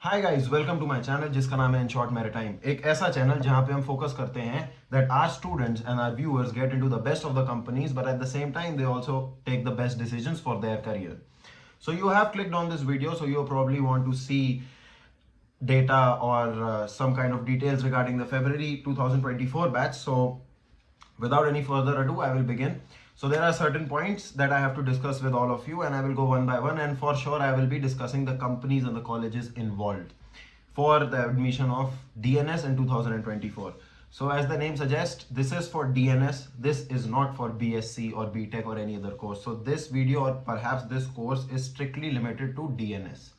Hi guys, welcome to my channel जिसका नाम है इन शॉर्ट मैरिटाइम। एक ऐसा चैनल जहां पे हम फोकस करते हैं that our students and our viewers get into the best of the companies, but at the same time they also take the best decisions for their career. So you have clicked on this video, so you probably want to see data or some kind of details regarding the February 2024 batch. So without any further ado, I will begin. So there are certain points that I have to discuss with all of you, and I will go one by one, and for sure I will be discussing the companies and the colleges involved for the admission of DNS in 2024. So as the name suggests, this is for DNS. This is not for BSc or BTech or any other course. So this video or perhaps this course is strictly limited to DNS.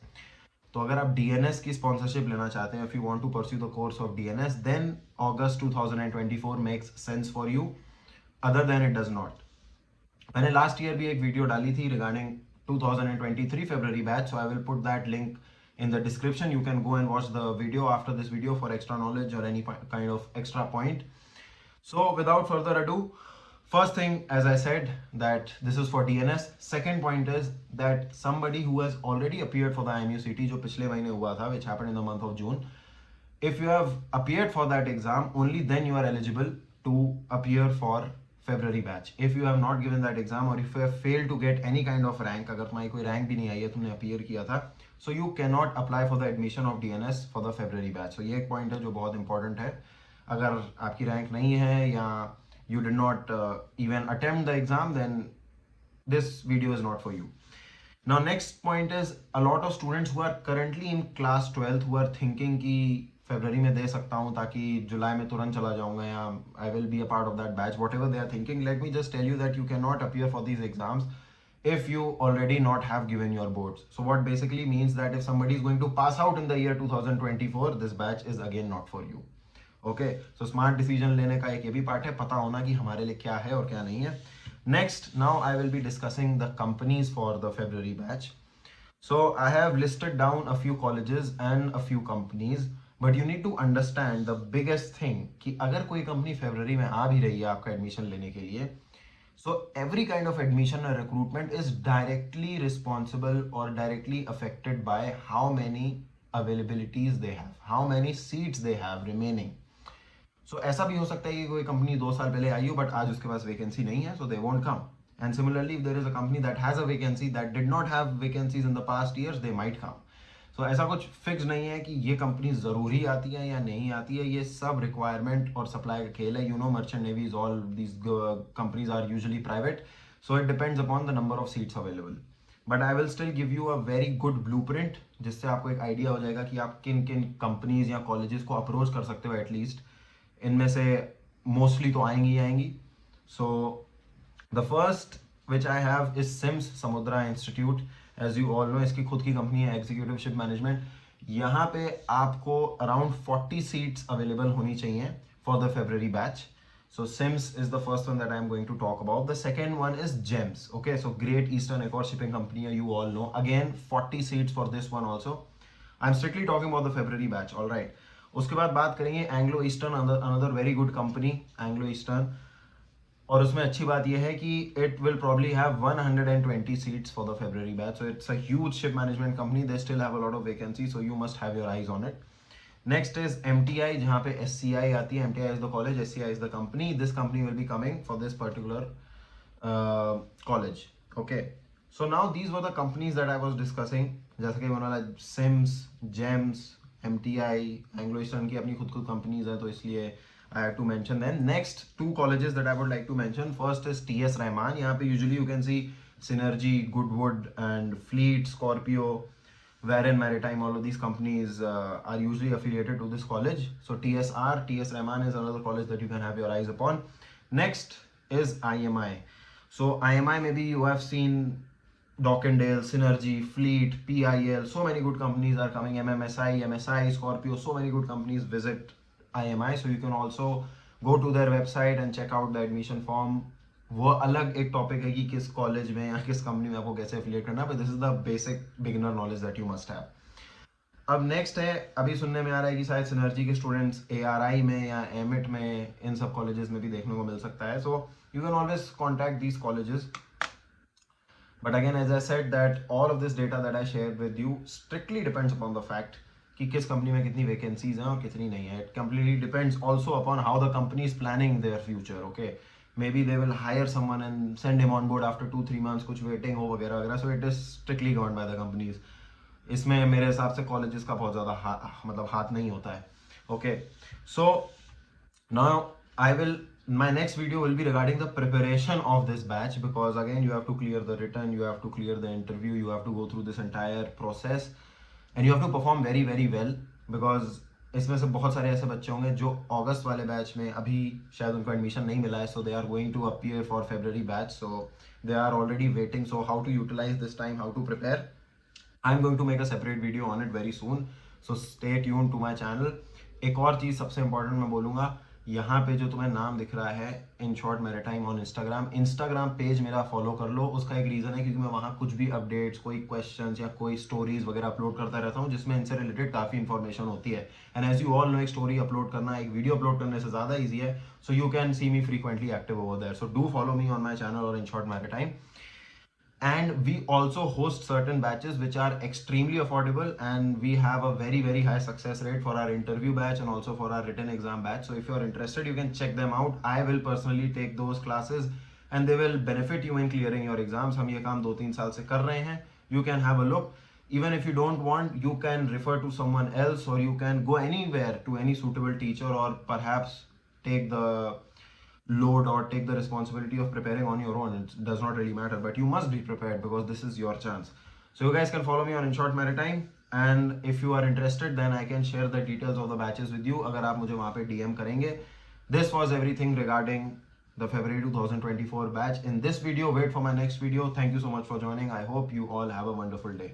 तो अगर आप DNS की sponsorship लेना चाहते हैं, if you want to pursue the course of DNS, then August 2024 makes sense for you. Other than it does not. मैंने last year भी एक वीडियो डाली थी regarding 2023 February batch, so I will put that link in the description. You can go and watch the video after this video for extra knowledge or any kind of extra point. So without further ado, first thing, as I said, that this is for DNS. Second point is that somebody who has already appeared for the IMUCT जो पिछले महीने हुआ था, which happened in the month of June, if you have appeared for that exam, only then you are eligible to appear for February batch. If you have not given that exam or if you have failed to get any kind of rank, अगर तुम्हारी कोई rank भी नहीं आई है, तुमने appear किया था, so you cannot apply for the admission of DNS for the February batch. So ये एक point है जो बहुत important है. अगर आपकी rank नहीं है या you did not even attempt the exam, then this video is not for you. Now next point is a lot of students who are currently in class 12th who are thinking कि फरवरी में दे सकता हूँ ताकि जुलाई में तुरंत चला जाऊंगा या I will be a part of that batch, whatever they are thinking. Let me just tell you that you can not appear for these exams if you already not have given your boards. So what basically means that if somebody is going to pass out in the year 2024, this batch is again not for you. Okay, so smart decision लेने का एक ये भी part है, पता होना कि हमारे लिए क्या है और क्या नहीं है. Next, now I will be discussing the companies for the February batch. So I have listed down a few colleges and a few companies, but you need to understand the biggest thing कि अगर कोई company फरवरी में आ भी रही है आपका admission लेने के लिए, so every kind of admission or recruitment is directly responsible or directly affected by how many availabilities they have, how many seats they have remaining. So ऐसा भी हो सकता है कि कोई कंपनी 2 साल पहले आई हो बट आज उसके पास वैकेंसी नहीं है, so they won't come. And similarly, if there is a company that has a vacancy that did not have vacancies in the past years, they might come. So ऐसा कुछ fix नहीं है कि ये कंपनी ज़रूरी आती है या नहीं आती है, ये सब रिक्वायरमेंट और सप्लाई का खेल है. You know, merchant navies, all these companies are usually private, so it depends upon the number of seats available. But I will still give you a very good blueprint जिससे आपको एक idea हो जाएगा कि आप किन किन कंपनीज या कॉलेजेस को अप्रोच कर सकते हो. एटलीस्ट इनमें से मोस्टली तो आएंगी ही आएंगी. So the first which I have is SIMS Samudra institute. As you all know, इसकी खुद की कंपनी है एग्जीक्यूटिव शिप मैनेजमेंट. यहाँ पे आपको अराउंड 40 सीट्स अवेलेबल होनी चाहिए for the February batch. So Sims is the first one that I am going to talk about. The second one is GEMS. Okay, so Great Eastern, एक और shipping company है, you all know. Again, 40 seats for this one also. I'm strictly talking about the February batch. All right. उसके बाद बात करेंगे Anglo Eastern, another very good company, Anglo Eastern. और उसमें अच्छी बात यह है कि it will probably have 120 seats for the February batch. So it's a huge ship management company. They still have a lot of vacancies, so you must have your eyes on it. Next is MTI, जहाँ पे SCI आती है. MTI is the college, SCI is the company. This company will be coming for this particular college. Okay. So now these were the companies that I was discussing. जैसे कि मैंने Sims, GEMS, MTI, Anglo Eastern की अपनी खुद companies है, तो इसलिए I had to mention them. Next, 2 colleges that I would like to mention. First is TS Rahman. यहाँ पे usually you can see Synergy, Goodwood and Fleet, Scorpio, Warren Maritime, all of these companies are usually affiliated to this college. So TS Rahman is another college that you can have your eyes upon. Next is IMI. So IMI, maybe you have seen Dockendale, Synergy, Fleet, PIL, so many good companies are coming. MMSI, MSI, Scorpio, so many good companies visit IMI. So you can also go to their website and check out the admission form. वो अलग एक topic है कि किस college में या किस company में आपको कैसे एफिलिएट करना है, but this is the basic beginner knowledge that you must have. अब नेक्स्ट है, अभी सुनने में आ रहा है कि शायद सिनर्जी के स्टूडेंट्स ARI में या एमिट में, इन सब कॉलेजेस में भी देखने को मिल सकता है. So you can always contact these colleges. But again, as I said, that all of this data that I shared with you strictly depends upon the fact कि किस कंपनी में कितनी वैकेंसीज हैं और कितनी नहीं है. It completely depends also upon how the company is planning their future. Okay, may be they will hire someone and send him on board after 2-3 months, कुछ वेटिंग हो वगैरह वगैरह. So it is strictly govern by the companies. इसमें मेरे हिसाब से colleges का बहुत ज़्यादा मतलब हाथ नहीं होता है. Okay, so now I will, my next video will be regarding the preparation of this batch, because again you have to clear the written, you have to clear the interview, you have to go through this entire process and you have to perform very very well, because इसमें से बहुत सारे ऐसे बच्चे होंगे जो अगस्त वाले batch में अभी शायद उनको एडमिशन नहीं मिला है, so they are going to appear for February batch, so they are already waiting. So how to utilise this time, how to prepare, I am going to make a separate video on it very soon, so stay tune to my channel. एक और चीज़ सबसे important मैं बोलूँगा, यहाँ पे जो तुम्हें नाम दिख रहा है इन short maritime on Instagram page मेरा फॉलो कर लो. उसका एक रीज़न है क्योंकि मैं वहाँ कुछ भी अपडेट्स, कोई क्वेश्चंस या कोई स्टोरीज वगैरह अपलोड करता रहता हूँ जिसमें इनसे रिलेटेड काफ़ी इन्फॉर्मेशन होती है. And as you all know, एक स्टोरी अपलोड करना एक वीडियो अपलोड करने से ज़्यादा ईजी है. So you can see me frequently active over there. So do follow me on my channel और in short maritime. And we also host certain batches which are extremely affordable, and we have a very very high success rate for our interview batch and also for our written exam batch. So if you are interested, you can check them out. I will personally take those classes and they will benefit you in clearing your exams. हम ये काम 2-3 साल से कर रहे हैं. You can have a look. Even if you don't want, you can refer to someone else, or you can go anywhere to any suitable teacher, or perhaps take the load or take the responsibility of preparing on your own. It does not really matter, but you must be prepared because this is your chance. So you guys can follow me on InShort Maritime, and if you are interested, then I can share the details of the batches with you. अगर आप मुझे वहाँ पे DM करेंगे. This was everything regarding the February 2024 batch in this video. Wait for my next video. Thank you so much for joining. I hope you all have a wonderful day.